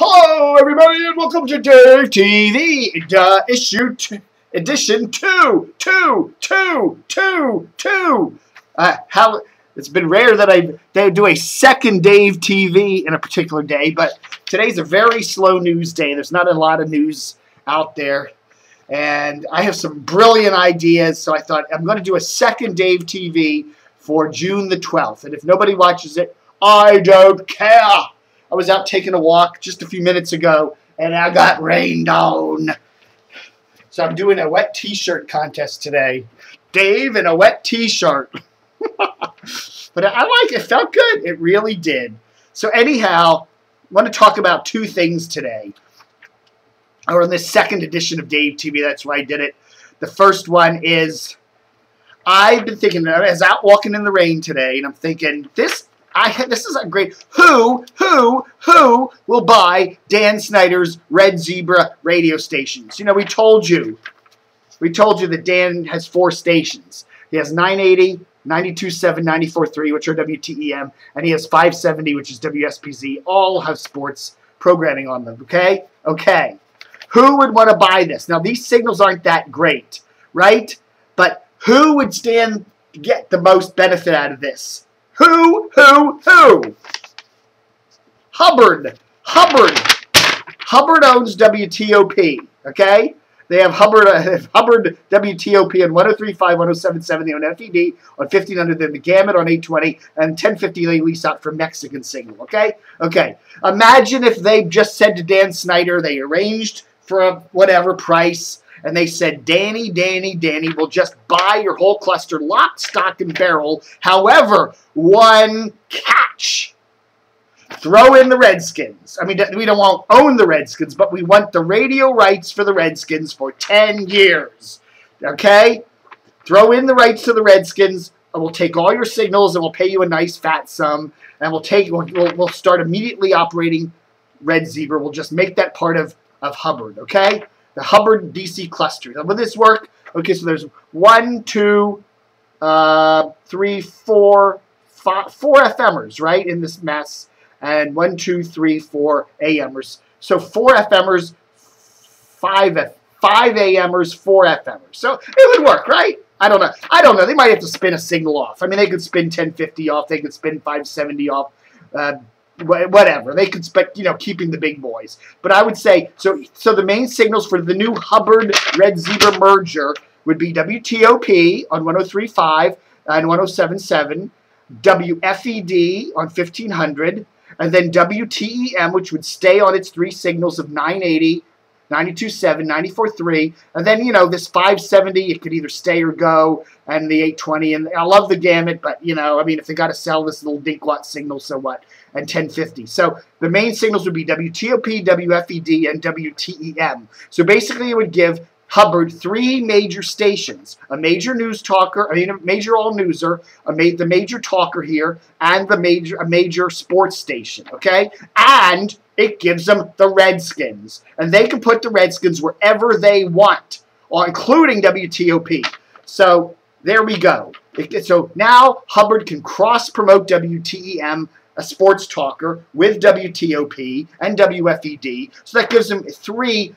Hello, everybody, and welcome to Dave TV edition 2. It's been rare that they do a second Dave TV in a particular day, but today's a very slow news day. There's not a lot of news out there, and I have some brilliant ideas, so I thought I'm going to do a second Dave TV for June the 12th, and if nobody watches it, I don't care. I was out taking a walk just a few minutes ago, and I got rained on. So I'm doing a wet t-shirt contest today. Dave in a wet t-shirt. But I like it. It felt good. It really did. So anyhow, I want to talk about two things today. Or in this second edition of Dave TV, that's why I did it. The first one is, I've been thinking, I was out walking in the rain today, and I'm thinking, this is a great, who will buy Dan Snyder's Red Zebra radio stations? You know, we told you that Dan has 4 stations. He has 980, 92.7, 94.3, which are WTEM, and he has 570, which is WSPZ. All have sports programming on them, okay? Okay. Who would want to buy this? Now, these signals aren't that great, right? But who would get the most benefit out of this? Who? Hubbard. Hubbard owns WTOP, okay? They have Hubbard WTOP on 103.5, 107.7. They own FED on 1500. Then the Gamut on 820. And 1050 they lease out for Mexican signal, okay? Okay. Imagine if they just said to Dan Snyder, they arranged for a whatever price, and they said, Danny, we'll just buy your whole cluster, lock, stock, and barrel. However, one catch. Throw in the Redskins. I mean, we don't want to own the Redskins, but we want the radio rights for the Redskins for 10 years. Okay? Throw in the rights to the Redskins, and we'll take all your signals, and we'll pay you a nice fat sum, and we'll start immediately operating Red Zebra. We'll just make that part of Hubbard, okay? The Hubbard DC cluster. Now, will this work? Okay, so there's 1, 2, 3, 4 FMers, right, in this mess. And 1, 2, 3, 4 AMers. So 4 FMers, 5 AMers, 4 FMers. So it would work, right? I don't know. They might have to spin a signal off. I mean, they could spin 1050 off. They could spin 570 off. Whatever. They could spend, keeping the big boys. But I would say, so the main signals for the new Hubbard Red Zebra merger would be WTOP on 103.5 and 107.7, WFED on 1500, and then WTEM, which would stay on its 3 signals of 980, 92.7, 94.3, and then, this 570, it could either stay or go, and the 820, and I love the Gamut, but, I mean, if they got to sell this little dinklot signal, so what? And 1050. So the main signals would be WTOP, WFED, and WTEM. So basically it would give Hubbard 3 major stations, a major news talker, a major all-newser, the major talker here, and a major sports station, okay? And it gives them the Redskins. And they can put the Redskins wherever they want, including WTOP. So there we go. So now Hubbard can cross-promote WTEM, a sports talker, with WTOP and WFED. So that gives them 3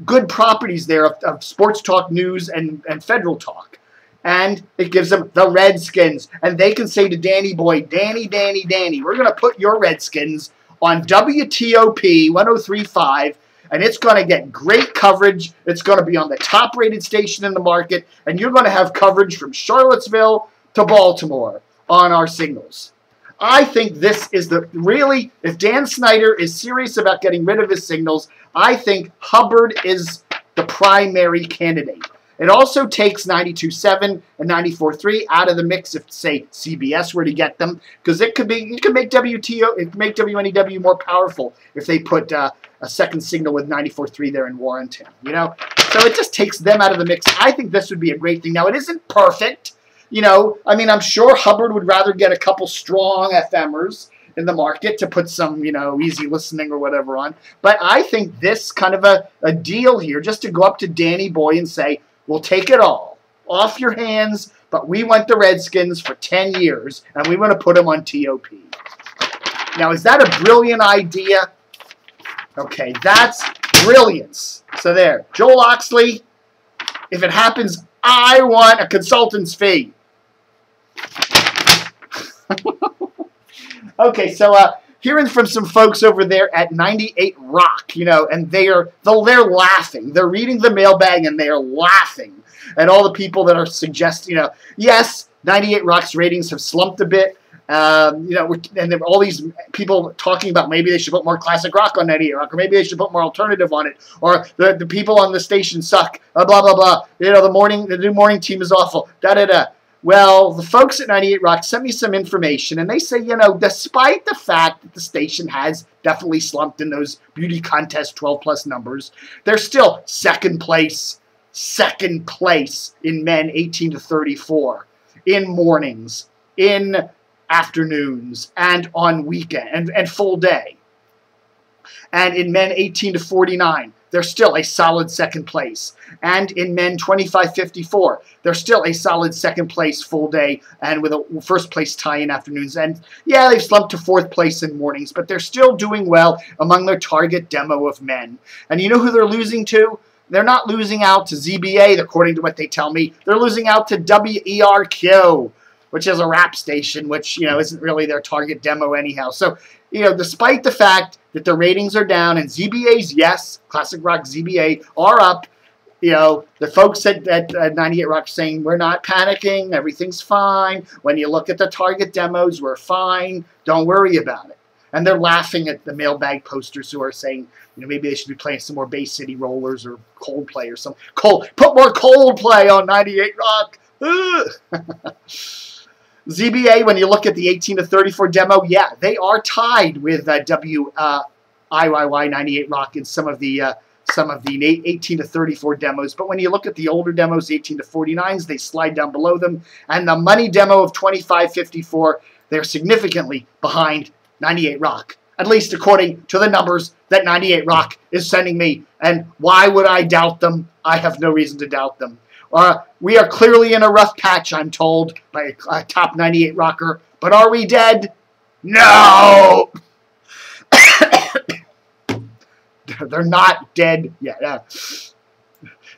good properties there of sports talk, news, and federal talk. And it gives them the Redskins. And they can say to Danny boy, Danny, we're going to put your Redskins on WTOP 103.5, and it's going to get great coverage. It's going to be on the top-rated station in the market, and you're going to have coverage from Charlottesville to Baltimore on our signals. I think this is if Dan Snyder is serious about getting rid of his signals, I think Hubbard is the primary candidate. It also takes 92.7 and 94.3 out of the mix if, say, CBS were to get them, because it could make WNEW more powerful if they put a second signal with 94.3 there in Warrenton, So it just takes them out of the mix. I think this would be a great thing. Now, it isn't perfect. I mean, I'm sure Hubbard would rather get a couple strong FMers in the market to put some, easy listening or whatever on. But I think this kind of a deal here, just to go up to Danny boy and say, we'll take it all off your hands, but we want the Redskins for 10 years, and we want to put them on TOP. Now, is that a brilliant idea? Okay, that's brilliance. So there. Joel Oxley, if it happens, I want a consultant's fee. Okay, so hearing from some folks over there at 98 Rock, you know, and they're laughing. They're reading the mailbag and they are laughing at all the people that are suggesting, you know, yes, 98 Rock's ratings have slumped a bit. You know, and there are all these people talking about maybe they should put more classic rock on 98 Rock, or maybe they should put more alternative on it, or the people on the station suck, blah, blah, blah. You know, the new morning team is awful, da-da-da. Well, the folks at 98 Rock sent me some information, and they say, you know, despite the fact that the station has definitely slumped in those beauty contest 12-plus numbers, they're still second place in men 18 to 34, in mornings, in afternoons, and on weekend, and full day. And in men 18 to 49, they're still a solid second place. And in men 25-54, they're still a solid second place full day and with a first place tie in afternoons. And yeah, they've slumped to fourth place in mornings, but they're still doing well among their target demo of men. And you know who they're losing to? They're not losing out to ZBA, according to what they tell me. They're losing out to WERQ, which is a rap station, which, you know, isn't really their target demo anyhow. So, you know, despite the fact that the ratings are down and ZBA's, yes, Classic Rock ZBA are up, you know, the folks at 98 Rock saying we're not panicking, everything's fine. When you look at the target demos, we're fine. Don't worry about it. And they're laughing at the mailbag posters who are saying, you know, maybe they should be playing some more Bay City Rollers or Coldplay or some put more Coldplay on 98 Rock. ZBA, when you look at the 18 to 34 demo, yeah, they are tied with WIYY 98 Rock in some of the 18 to 34 demos. But when you look at the older demos, 18 to 49s, they slide down below them. And the money demo of 25-54, they're significantly behind 98 Rock, at least according to the numbers that 98 Rock is sending me. And why would I doubt them? I have no reason to doubt them. We are clearly in a rough patch, I'm told, by a top 98 rocker. But are we dead? No! They're not dead yet.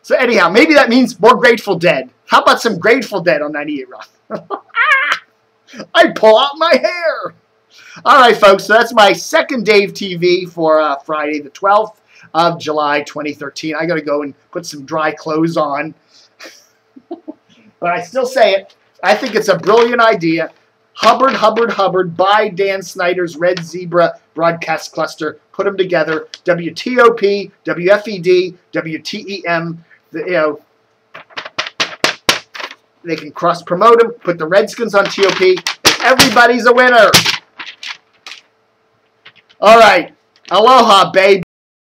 So anyhow, maybe that means more Grateful Dead. How about some Grateful Dead on 98 Rock? I pull out my hair. All right, folks, so that's my second Dave TV for Friday the 12th of July 2013. I got to go and put some dry clothes on. But I still say it. I think it's a brilliant idea. Hubbard, Hubbard, Hubbard, by Dan Snyder's Red Zebra broadcast cluster. Put them together. WTOP, WFED, WTEM. You know, they can cross-promote them. Put the Redskins on TOP. Everybody's a winner. All right. Aloha, babe.